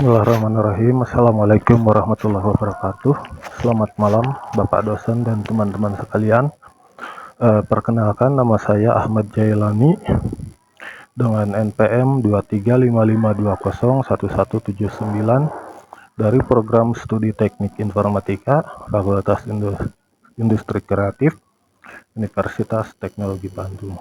Bismillahirrahmanirrahim. Assalamualaikum warahmatullahi wabarakatuh. Selamat malam Bapak dosen dan teman-teman sekalian. Perkenalkan, nama saya Ahmad Jailani dengan NPM 23552011179 dari program studi teknik informatika Fakultas Industri Kreatif Universitas Teknologi Bandung.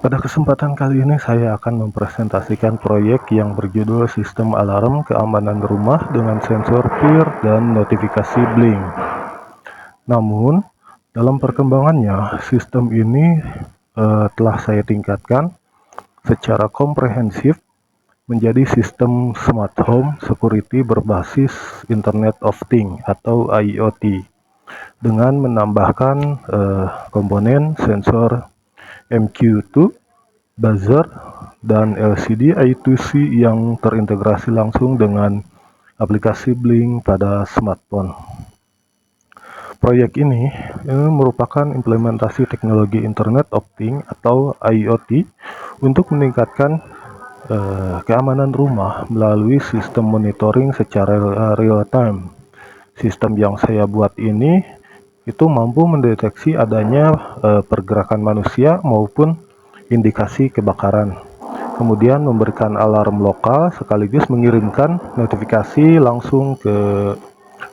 Pada kesempatan kali ini saya akan mempresentasikan proyek yang berjudul Sistem Alarm Keamanan Rumah dengan Sensor PIR dan Notifikasi Blink. Namun, dalam perkembangannya, sistem ini telah saya tingkatkan secara komprehensif menjadi sistem Smart Home Security berbasis Internet of Things atau IoT dengan menambahkan komponen sensor MQ2, buzzer, dan LCD I2C yang terintegrasi langsung dengan aplikasi Blink pada smartphone. Proyek ini merupakan implementasi teknologi Internet of Things atau IoT untuk meningkatkan keamanan rumah melalui sistem monitoring secara real time. Sistem yang saya buat ini itu mampu mendeteksi adanya pergerakan manusia maupun indikasi kebakaran. Kemudian memberikan alarm lokal sekaligus mengirimkan notifikasi langsung ke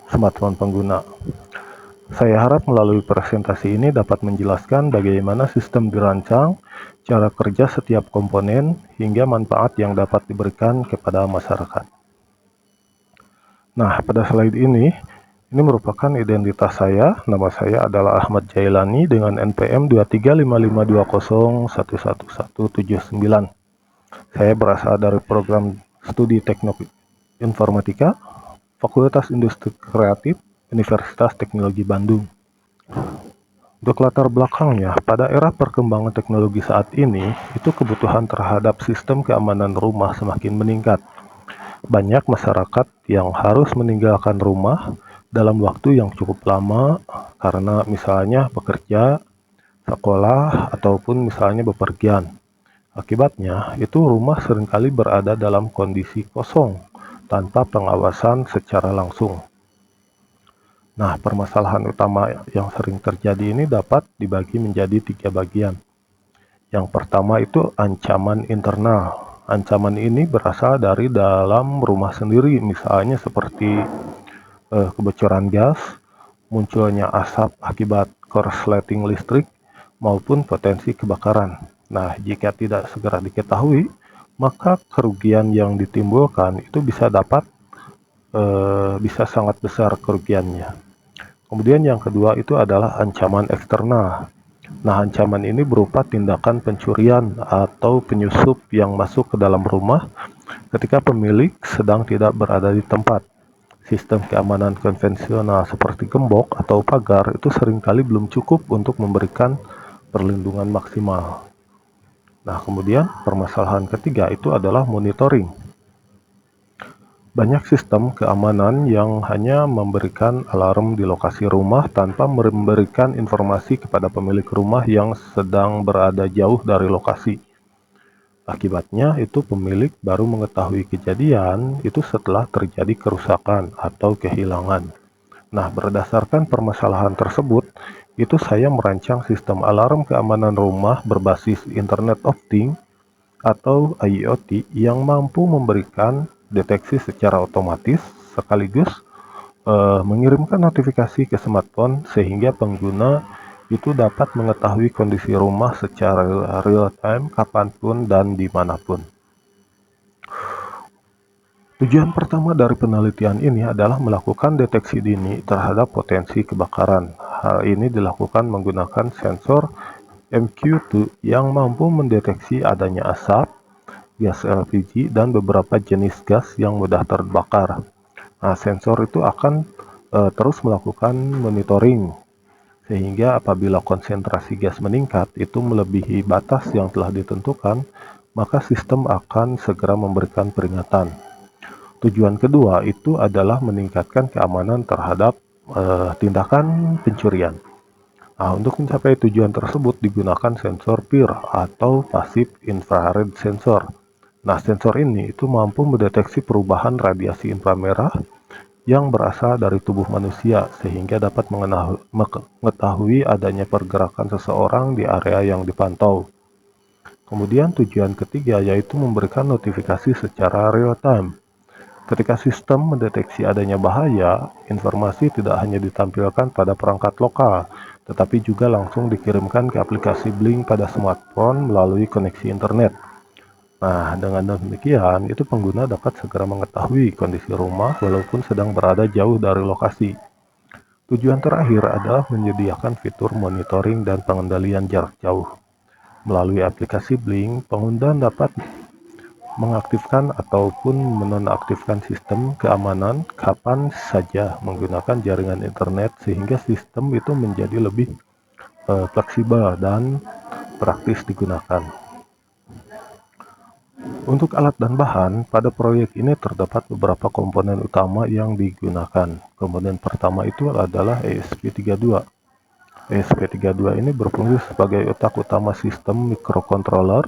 smartphone pengguna. Saya harap melalui presentasi ini dapat menjelaskan bagaimana sistem dirancang, cara kerja setiap komponen, hingga manfaat yang dapat diberikan kepada masyarakat. Nah, pada slide ini merupakan identitas saya. Nama saya adalah Ahmad Jailani dengan NPM 23552011179. Saya berasal dari program studi teknik informatika Fakultas Industri Kreatif Universitas Teknologi Bandung. Untuk latar belakangnya, pada era perkembangan teknologi saat ini, itu kebutuhan terhadap sistem keamanan rumah semakin meningkat. Banyak masyarakat yang harus meninggalkan rumah dalam waktu yang cukup lama karena misalnya bekerja, sekolah, ataupun misalnya bepergian. Akibatnya, itu rumah seringkali berada dalam kondisi kosong tanpa pengawasan secara langsung. Nah, permasalahan utama yang sering terjadi ini dapat dibagi menjadi 3 bagian. Yang pertama itu ancaman internal. Ancaman ini berasal dari dalam rumah sendiri, misalnya seperti kebocoran gas, munculnya asap akibat korsleting listrik, maupun potensi kebakaran. Nah, jika tidak segera diketahui, maka kerugian yang ditimbulkan itu bisa sangat besar kerugiannya. Kemudian yang kedua itu adalah ancaman eksternal. Nah, ancaman ini berupa tindakan pencurian atau penyusup yang masuk ke dalam rumah ketika pemilik sedang tidak berada di tempat. Sistem keamanan konvensional seperti gembok atau pagar itu seringkali belum cukup untuk memberikan perlindungan maksimal. Nah, kemudian permasalahan ketiga itu adalah monitoring. Banyak sistem keamanan yang hanya memberikan alarm di lokasi rumah tanpa memberikan informasi kepada pemilik rumah yang sedang berada jauh dari lokasi. Akibatnya itu pemilik baru mengetahui kejadian itu setelah terjadi kerusakan atau kehilangan. Nah, berdasarkan permasalahan tersebut, itu saya merancang sistem alarm keamanan rumah berbasis Internet of Things atau IoT yang mampu memberikan deteksi secara otomatis sekaligus mengirimkan notifikasi ke smartphone sehingga pengguna itu dapat mengetahui kondisi rumah secara real time kapanpun dan dimanapun. Tujuan pertama dari penelitian ini adalah melakukan deteksi dini terhadap potensi kebakaran. Hal ini dilakukan menggunakan sensor MQ2 yang mampu mendeteksi adanya asap, gas LPG, dan beberapa jenis gas yang mudah terbakar. Nah, sensor itu akan terus melakukan monitoring sehingga apabila konsentrasi gas meningkat itu melebihi batas yang telah ditentukan, maka sistem akan segera memberikan peringatan. Tujuan kedua itu adalah meningkatkan keamanan terhadap tindakan pencurian. Nah, untuk mencapai tujuan tersebut digunakan sensor PIR atau Passive Infrared Sensor. Nah, sensor ini itu mampu mendeteksi perubahan radiasi inframerah yang berasal dari tubuh manusia sehingga dapat mengetahui adanya pergerakan seseorang di area yang dipantau. Kemudian tujuan ketiga yaitu memberikan notifikasi secara real time. Ketika sistem mendeteksi adanya bahaya, informasi tidak hanya ditampilkan pada perangkat lokal, tetapi juga langsung dikirimkan ke aplikasi Blink pada smartphone melalui koneksi internet. Nah, dengan demikian, itu pengguna dapat segera mengetahui kondisi rumah walaupun sedang berada jauh dari lokasi. Tujuan terakhir adalah menyediakan fitur monitoring dan pengendalian jarak jauh. Melalui aplikasi Blink, pengguna dapat mengaktifkan ataupun menonaktifkan sistem keamanan kapan saja menggunakan jaringan internet sehingga sistem itu menjadi lebih fleksibel dan praktis digunakan. Untuk alat dan bahan, pada proyek ini terdapat beberapa komponen utama yang digunakan. Komponen pertama itu adalah ESP32. ESP32 ini berfungsi sebagai otak utama sistem microcontroller.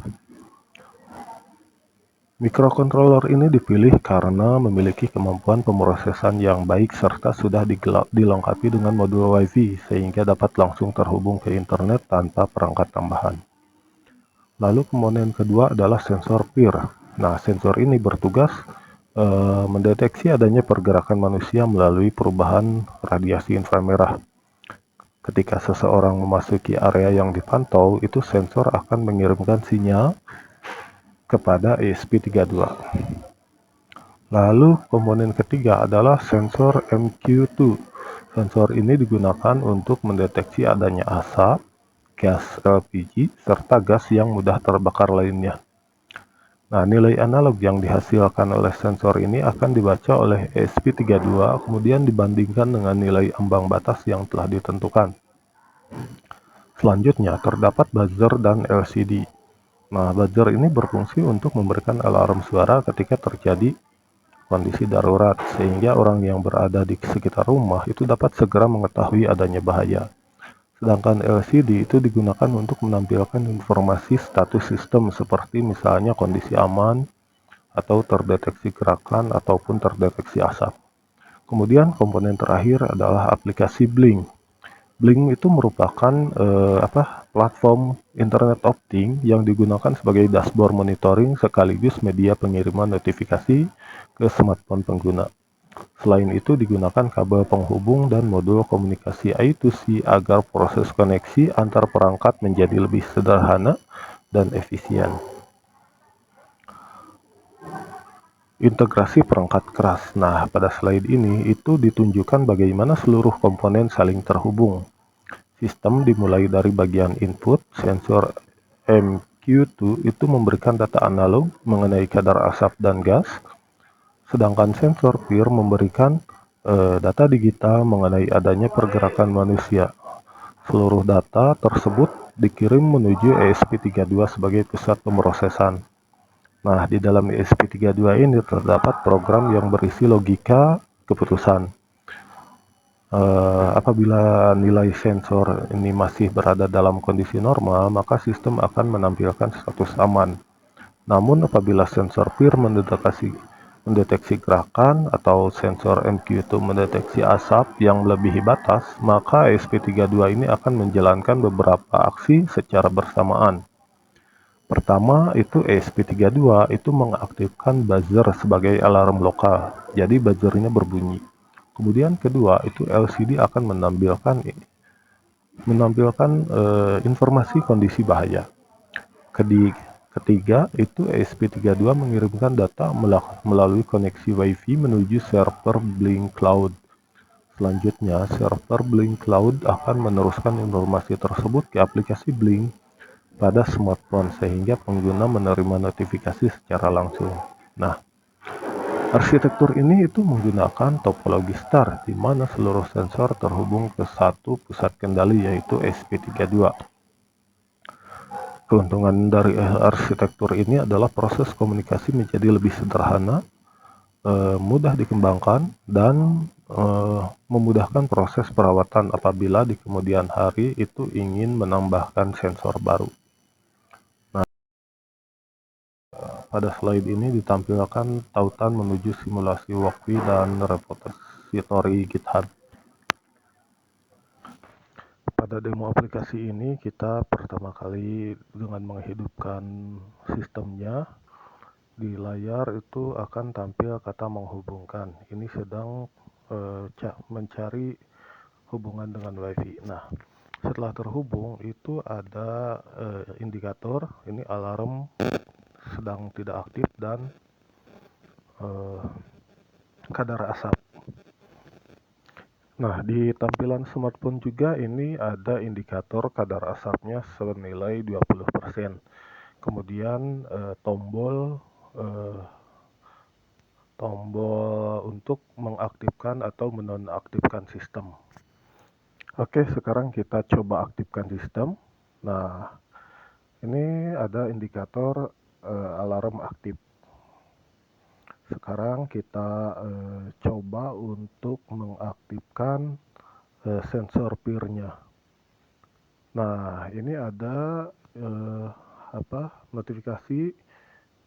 Microcontroller ini dipilih karena memiliki kemampuan pemrosesan yang baik serta sudah dilengkapi dengan modul Wi-Fi sehingga dapat langsung terhubung ke internet tanpa perangkat tambahan. Lalu komponen kedua adalah sensor PIR. Nah, sensor ini bertugas mendeteksi adanya pergerakan manusia melalui perubahan radiasi inframerah. Ketika seseorang memasuki area yang dipantau, itu sensor akan mengirimkan sinyal kepada ESP32. Lalu komponen ketiga adalah sensor MQ2. Sensor ini digunakan untuk mendeteksi adanya asap, gas LPG, serta gas yang mudah terbakar lainnya. Nah, nilai analog yang dihasilkan oleh sensor ini akan dibaca oleh ESP32, kemudian dibandingkan dengan nilai ambang batas yang telah ditentukan. Selanjutnya, terdapat buzzer dan LCD. Nah, buzzer ini berfungsi untuk memberikan alarm suara ketika terjadi kondisi darurat, sehingga orang yang berada di sekitar rumah itu dapat segera mengetahui adanya bahaya. Sedangkan LCD itu digunakan untuk menampilkan informasi status sistem seperti misalnya kondisi aman, atau terdeteksi gerakan, ataupun terdeteksi asap. Kemudian komponen terakhir adalah aplikasi Blink. Blink itu merupakan platform internet of things yang digunakan sebagai dashboard monitoring sekaligus media pengiriman notifikasi ke smartphone pengguna. Selain itu digunakan kabel penghubung dan modul komunikasi I2C agar proses koneksi antar perangkat menjadi lebih sederhana dan efisien. Integrasi perangkat keras. Nah, pada slide ini itu ditunjukkan bagaimana seluruh komponen saling terhubung. Sistem dimulai dari bagian input, sensor MQ2 itu memberikan data analog mengenai kadar asap dan gas, sedangkan sensor PIR memberikan data digital mengenai adanya pergerakan manusia. Seluruh data tersebut dikirim menuju ESP32 sebagai pusat pemrosesan. Nah, di dalam ESP32 ini terdapat program yang berisi logika keputusan. Apabila nilai sensor ini masih berada dalam kondisi normal, maka sistem akan menampilkan status aman. Namun apabila sensor PIR mendeteksi gerakan atau sensor MQ2 mendeteksi asap yang melebihi batas, maka ESP32 ini akan menjalankan beberapa aksi secara bersamaan. Pertama, itu ESP32 itu mengaktifkan buzzer sebagai alarm lokal, jadi buzzernya berbunyi. Kemudian kedua, itu LCD akan menampilkan informasi kondisi bahaya. Ketiga, itu ESP32 mengirimkan data melalui koneksi Wi-Fi menuju server Blink Cloud. Selanjutnya, server Blink Cloud akan meneruskan informasi tersebut ke aplikasi Blink pada smartphone sehingga pengguna menerima notifikasi secara langsung. Nah, arsitektur ini itu menggunakan topologi star, di mana seluruh sensor terhubung ke satu pusat kendali yaitu ESP32. Keuntungan dari arsitektur ini adalah proses komunikasi menjadi lebih sederhana, mudah dikembangkan, dan memudahkan proses perawatan apabila di kemudian hari itu ingin menambahkan sensor baru. pada slide ini ditampilkan tautan menuju simulasi walkthrough dan repository GitHub. Pada demo aplikasi ini kita pertama kali dengan menghidupkan sistemnya. Di layar itu akan tampil kata menghubungkan. Ini sedang mencari hubungan dengan WiFi. Nah, setelah terhubung itu ada indikator, ini alarm sedang tidak aktif dan kadar asap. Nah, di tampilan smartphone juga ini ada indikator kadar asapnya senilai 20%. Kemudian tombol untuk mengaktifkan atau menonaktifkan sistem. Oke, sekarang kita coba aktifkan sistem. Nah, ini ada indikator alarm aktif. Sekarang kita coba untuk mengaktifkan sensor PIR-nya. Nah, ini ada notifikasi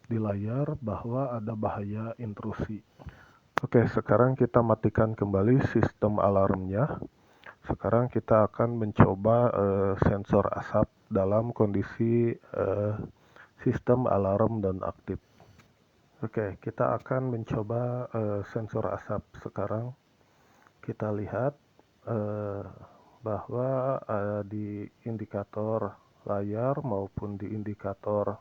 di layar bahwa ada bahaya intrusi. Oke, sekarang kita matikan kembali sistem alarmnya. Sekarang kita akan mencoba sensor asap dalam kondisi sistem alarm dan aktif. Oke, kita akan mencoba sensor asap. Sekarang kita lihat bahwa di indikator layar maupun di indikator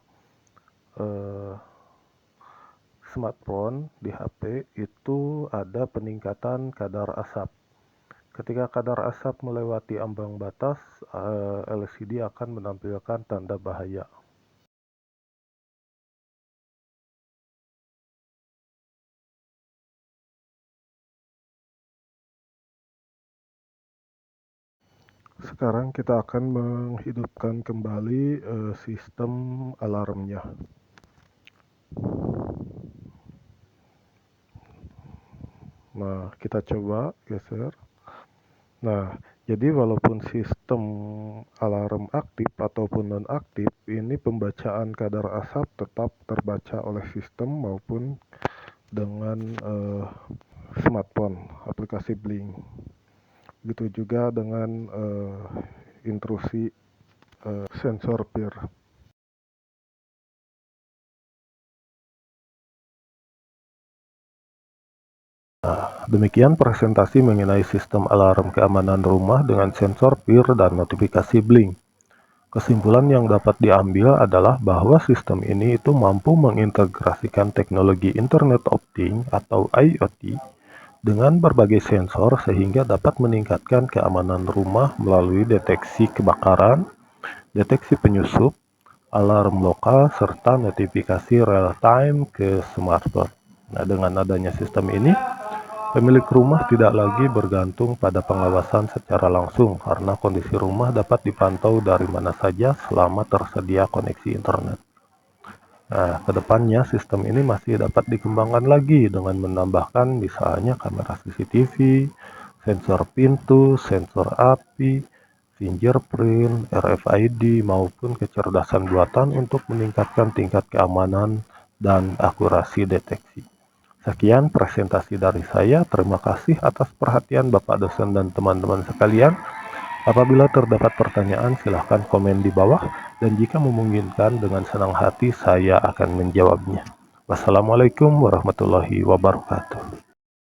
smartphone di HP itu ada peningkatan kadar asap. Ketika kadar asap melewati ambang batas, LCD akan menampilkan tanda bahaya. Sekarang kita akan menghidupkan kembali sistem alarmnya. Nah, kita coba geser. Nah, jadi walaupun sistem alarm aktif ataupun non-aktif, ini pembacaan kadar asap tetap terbaca oleh sistem maupun dengan smartphone, aplikasi Blink. Begitu juga dengan intrusi sensor PIR. Demikian presentasi mengenai sistem alarm keamanan rumah dengan sensor PIR dan notifikasi Blink. Kesimpulan yang dapat diambil adalah bahwa sistem ini itu mampu mengintegrasikan teknologi Internet of Things atau IoT dengan berbagai sensor sehingga dapat meningkatkan keamanan rumah melalui deteksi kebakaran, deteksi penyusup, alarm lokal, serta notifikasi real-time ke smartphone. Nah, dengan adanya sistem ini, pemilik rumah tidak lagi bergantung pada pengawasan secara langsung karena kondisi rumah dapat dipantau dari mana saja selama tersedia koneksi internet. Nah, kedepannya sistem ini masih dapat dikembangkan lagi dengan menambahkan misalnya kamera CCTV, sensor pintu, sensor api, fingerprint, RFID, maupun kecerdasan buatan untuk meningkatkan tingkat keamanan dan akurasi deteksi. Sekian presentasi dari saya. Terima kasih atas perhatian Bapak dosen dan teman-teman sekalian. Apabila terdapat pertanyaan, silahkan komen di bawah, dan jika memungkinkan dengan senang hati saya akan menjawabnya. Wassalamualaikum warahmatullahi wabarakatuh.